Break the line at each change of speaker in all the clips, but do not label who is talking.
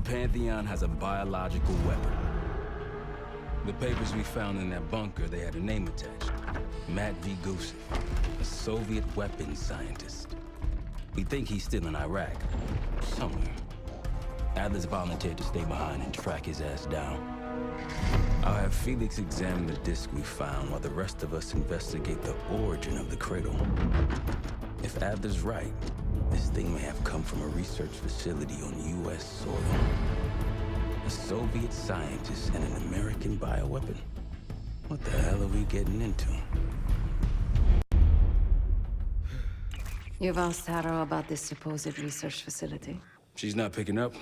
Pantheon has a biological weapon. The papers we found in that bunker, they had a name attached. Matt V. Gusev, a Soviet weapons scientist. We think he's still in Iraq, somewhere. Adler's volunteered to stay behind and track his ass down. I'll have Felix examine the disk we found while the rest of us investigate the origin of the cradle. If Adler's right, this thing may have come from a research facility on U.S. soil. A Soviet scientist and an American bioweapon. What the hell are we getting into?
You've asked Harrow about this supposed research facility?
She's not picking up.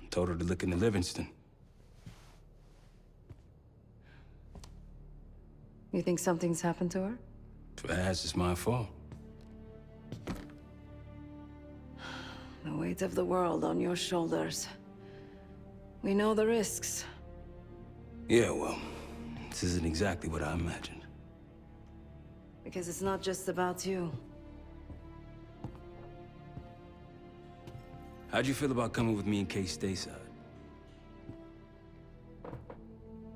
Told her to look into Livingston.
You think something's happened to her?
If it has, it's my fault.
The weight of the world on your shoulders. We know the risks.
Yeah, well, this isn't exactly what I imagined.
Because it's not just about you.
How'd you feel about coming with me and Kay stateside?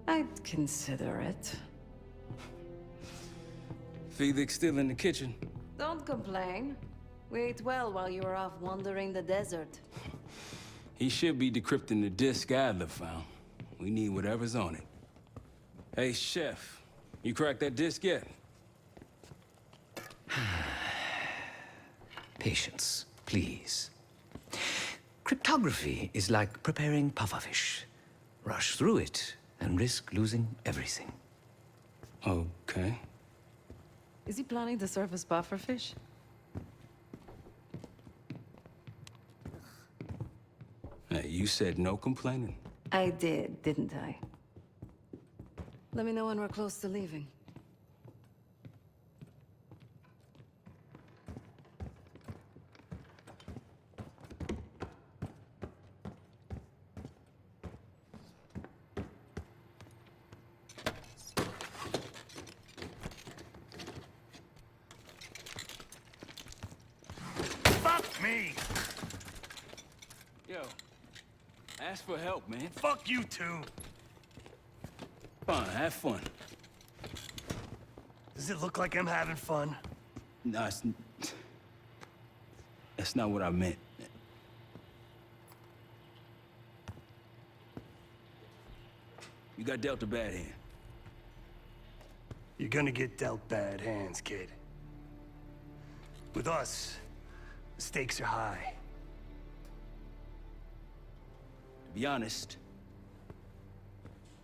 I'd consider it.
Felix still in the kitchen.
Don't complain. We ate well while you were off wandering the desert.
He should be decrypting the disk Adler found. We need whatever's on it. Hey, Chef, you cracked that disk yet?
Patience, please. Cryptography is like preparing pufferfish. Rush through it and risk losing everything.
Okay.
Is he planning to serve us pufferfish?
Hey, you said no complaining.
I did, didn't I? Let me know when we're close to leaving.
Fuck me!
Yo, ask for help, man.
Fuck you too!
Fine, have fun.
Does it look like I'm having fun?
No, that's not what I meant. You got dealt a bad hand.
You're gonna get dealt bad hands, kid. With us, the stakes are high.
To be honest,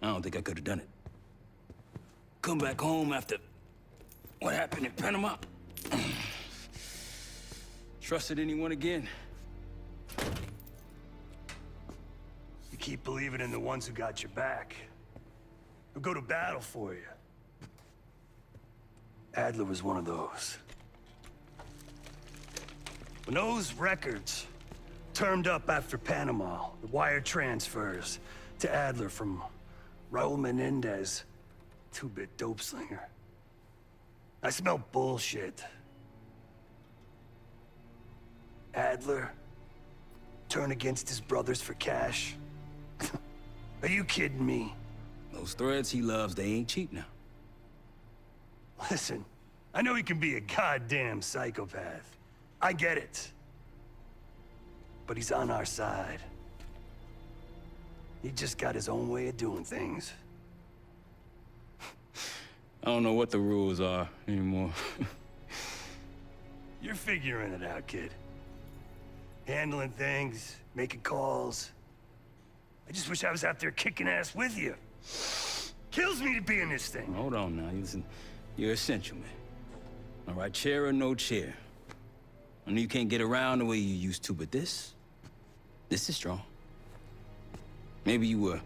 I don't think I could have done it. Come back home after what happened in Panama. Trusted anyone again?
You keep believing in the ones who got your back. Who go to battle for you. Adler was one of those. When those records turned up after Panama, the wire transfers to Adler from Raul Menendez, two-bit dope slinger. I smelled bullshit. Adler turn against his brothers for cash? Are you kidding me?
Those threads he loves, they ain't cheap now.
Listen, I know he can be a goddamn psychopath. I get it. But he's on our side. He just got his own way of doing things.
I don't know what the rules are anymore.
You're figuring it out, kid. Handling things, making calls. I just wish I was out there kicking ass with you. Kills me to be in this thing.
Hold on now, listen. You're essential, man. All right, chair or no chair. I know you can't get around the way you used to, but this is strong. Maybe you were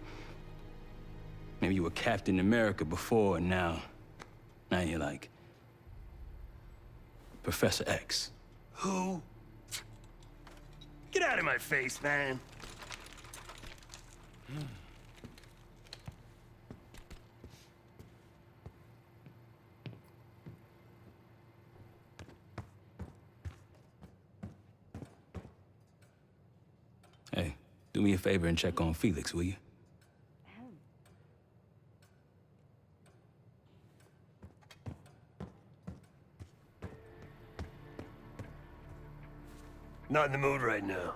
Captain America before, and now you're like Professor X.
Who? Get out of my face, man.
Hey, Do me a favor and check on Felix, will you?
Not in the mood right now.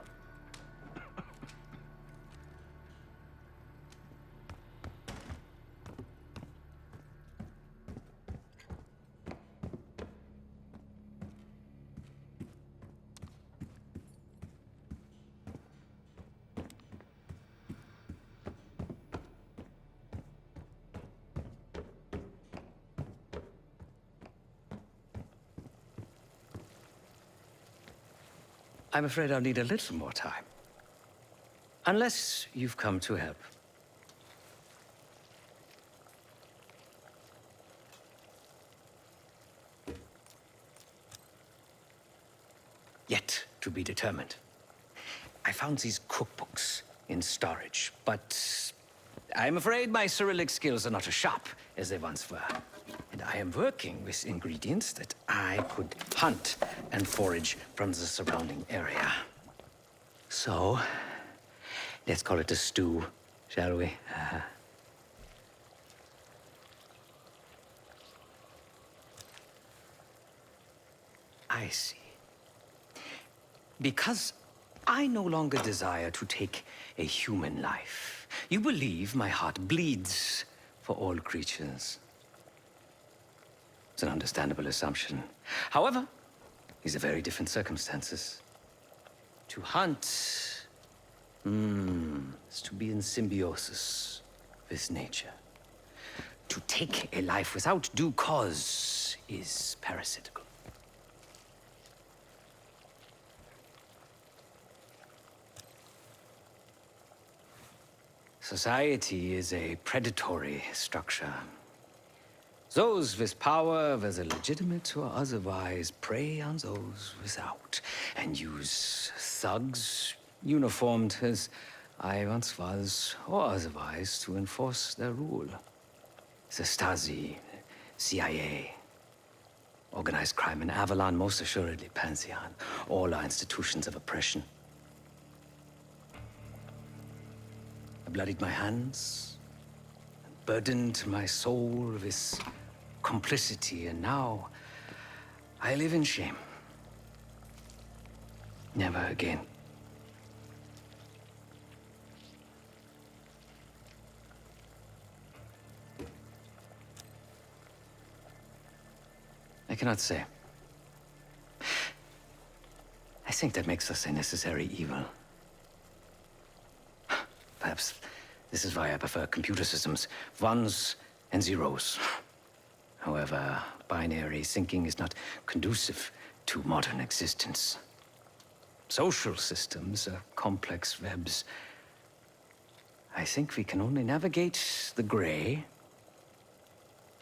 I'm afraid I'll need a little more time. Unless you've come to help. Yet to be determined. I found these cookbooks in storage, but I'm afraid my Cyrillic skills are not as sharp as they once were. And I am working with ingredients that I could hunt and forage from the surrounding area. So, let's call it a stew, shall we? I see. Because I no longer desire to take a human life, you believe my heart bleeds for all creatures. It's an understandable assumption. However, these are very different circumstances. To hunt, is to be in symbiosis with nature. To take a life without due cause is parasitical. Society is a predatory structure. Those with power, whether legitimate or otherwise, prey on those without, and use thugs, uniformed as I once was, or otherwise, to enforce their rule. The Stasi, CIA, organized crime in Avalon, most assuredly Pantheon, all are institutions of oppression. I bloodied my hands, burdened my soul with complicity, and now I live in shame. Never again. I cannot say. I think that makes us a necessary evil. Perhaps this is why I prefer computer systems. Ones and zeros. However, binary thinking is not conducive to modern existence. Social systems are complex webs. I think we can only navigate the gray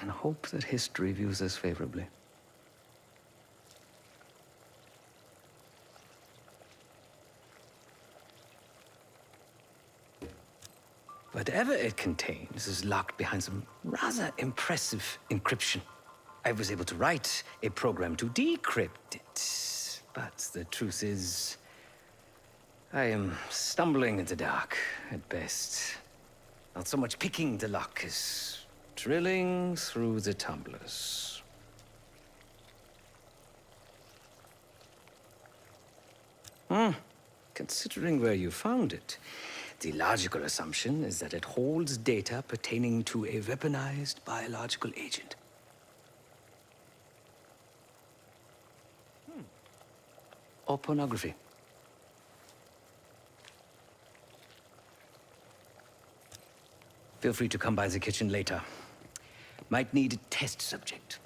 and hope that history views us favorably. Whatever it contains is locked behind some rather impressive encryption. I was able to write a program to decrypt it, but the truth is, I am stumbling in the dark at best. Not so much picking the lock as drilling through the tumblers. Considering where you found it, the logical assumption is that it holds data pertaining to a weaponized biological agent. Or pornography. Feel free to come by the kitchen later. Might need a test subject.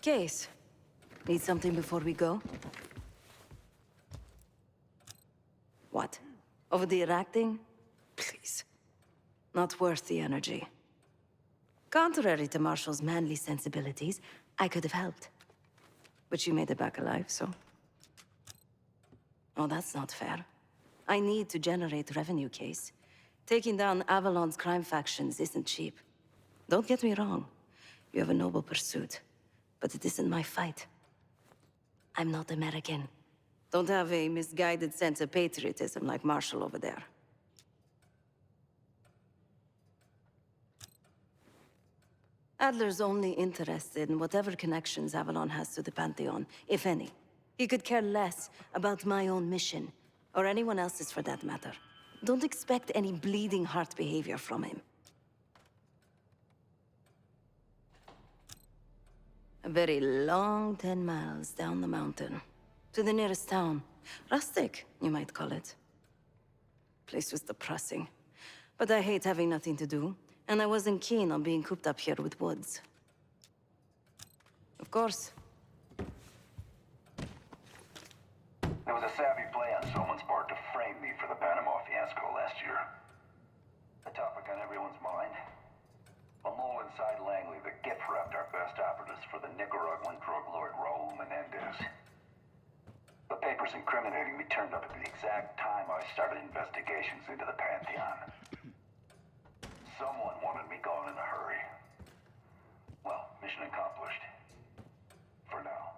Case. Need something before we go? What? Over the acting? Please. Not worth the energy. Contrary to Marshall's manly sensibilities, I could have helped. But you made it back alive, so... Oh, that's not fair. I need to generate revenue, Case. Taking down Avalon's crime factions isn't cheap. Don't get me wrong. You have a noble pursuit. But it isn't my fight. I'm not American. Don't have a misguided sense of patriotism like Marshall over there. Adler's only interested in whatever connections Avalon has to the Pantheon, if any. He could care less about my own mission, or anyone else's for that matter. Don't expect any bleeding heart behavior from him. A very long 10 miles down the mountain. To the nearest town. Rustic, you might call it. Place was depressing. But I hate having nothing to do, and I wasn't keen on being cooped up here with Woods. Of course.
There was a savvy play on someone's part to frame me for the Panama fiasco last year. The topic on everyone's mind. A mole inside Langley that gift-wrapped our best operatives for the Nicaraguan drug lord Raul Menendez. The papers incriminating me turned up at the exact time I started investigations into the Pantheon. Someone wanted me gone in a hurry. Well, mission accomplished. For now.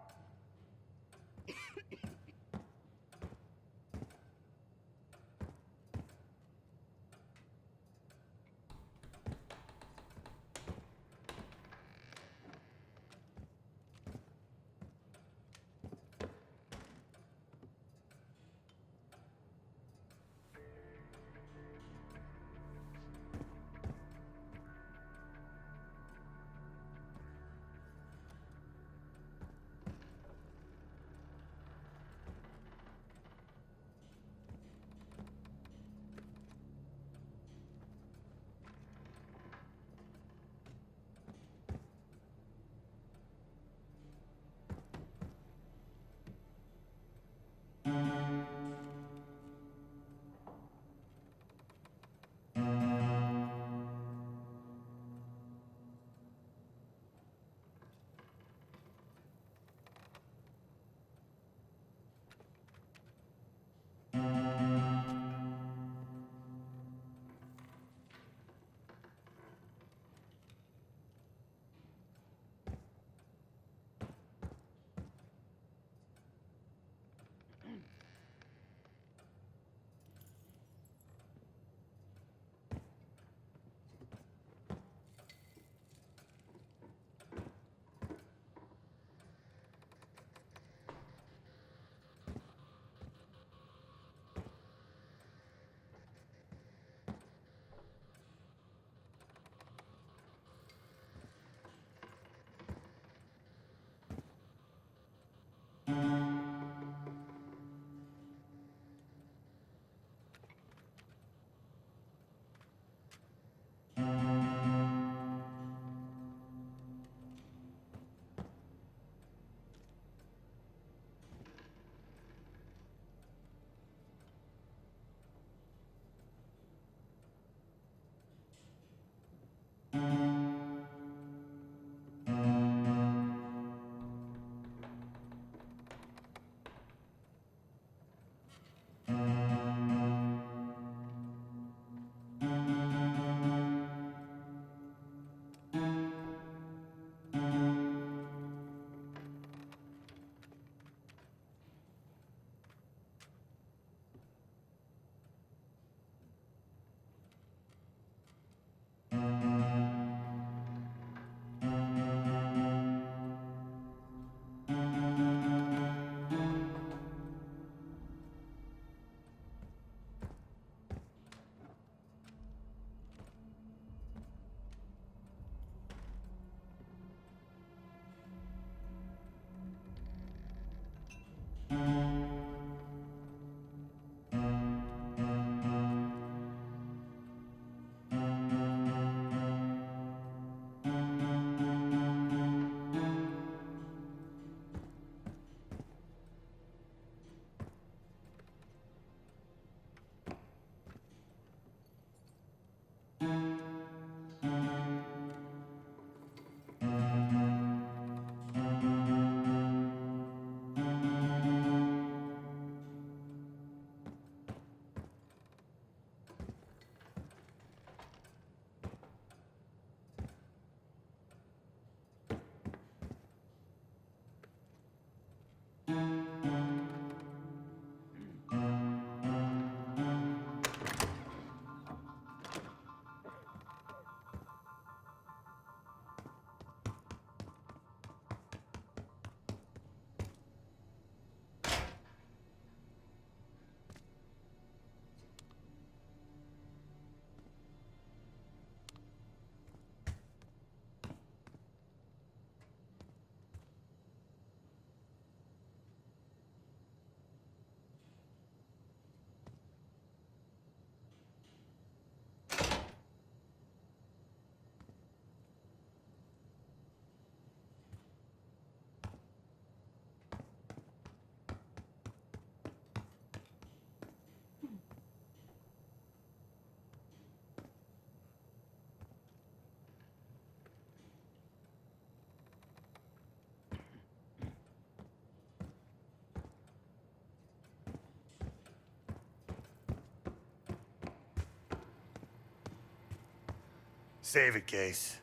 Save it, Case.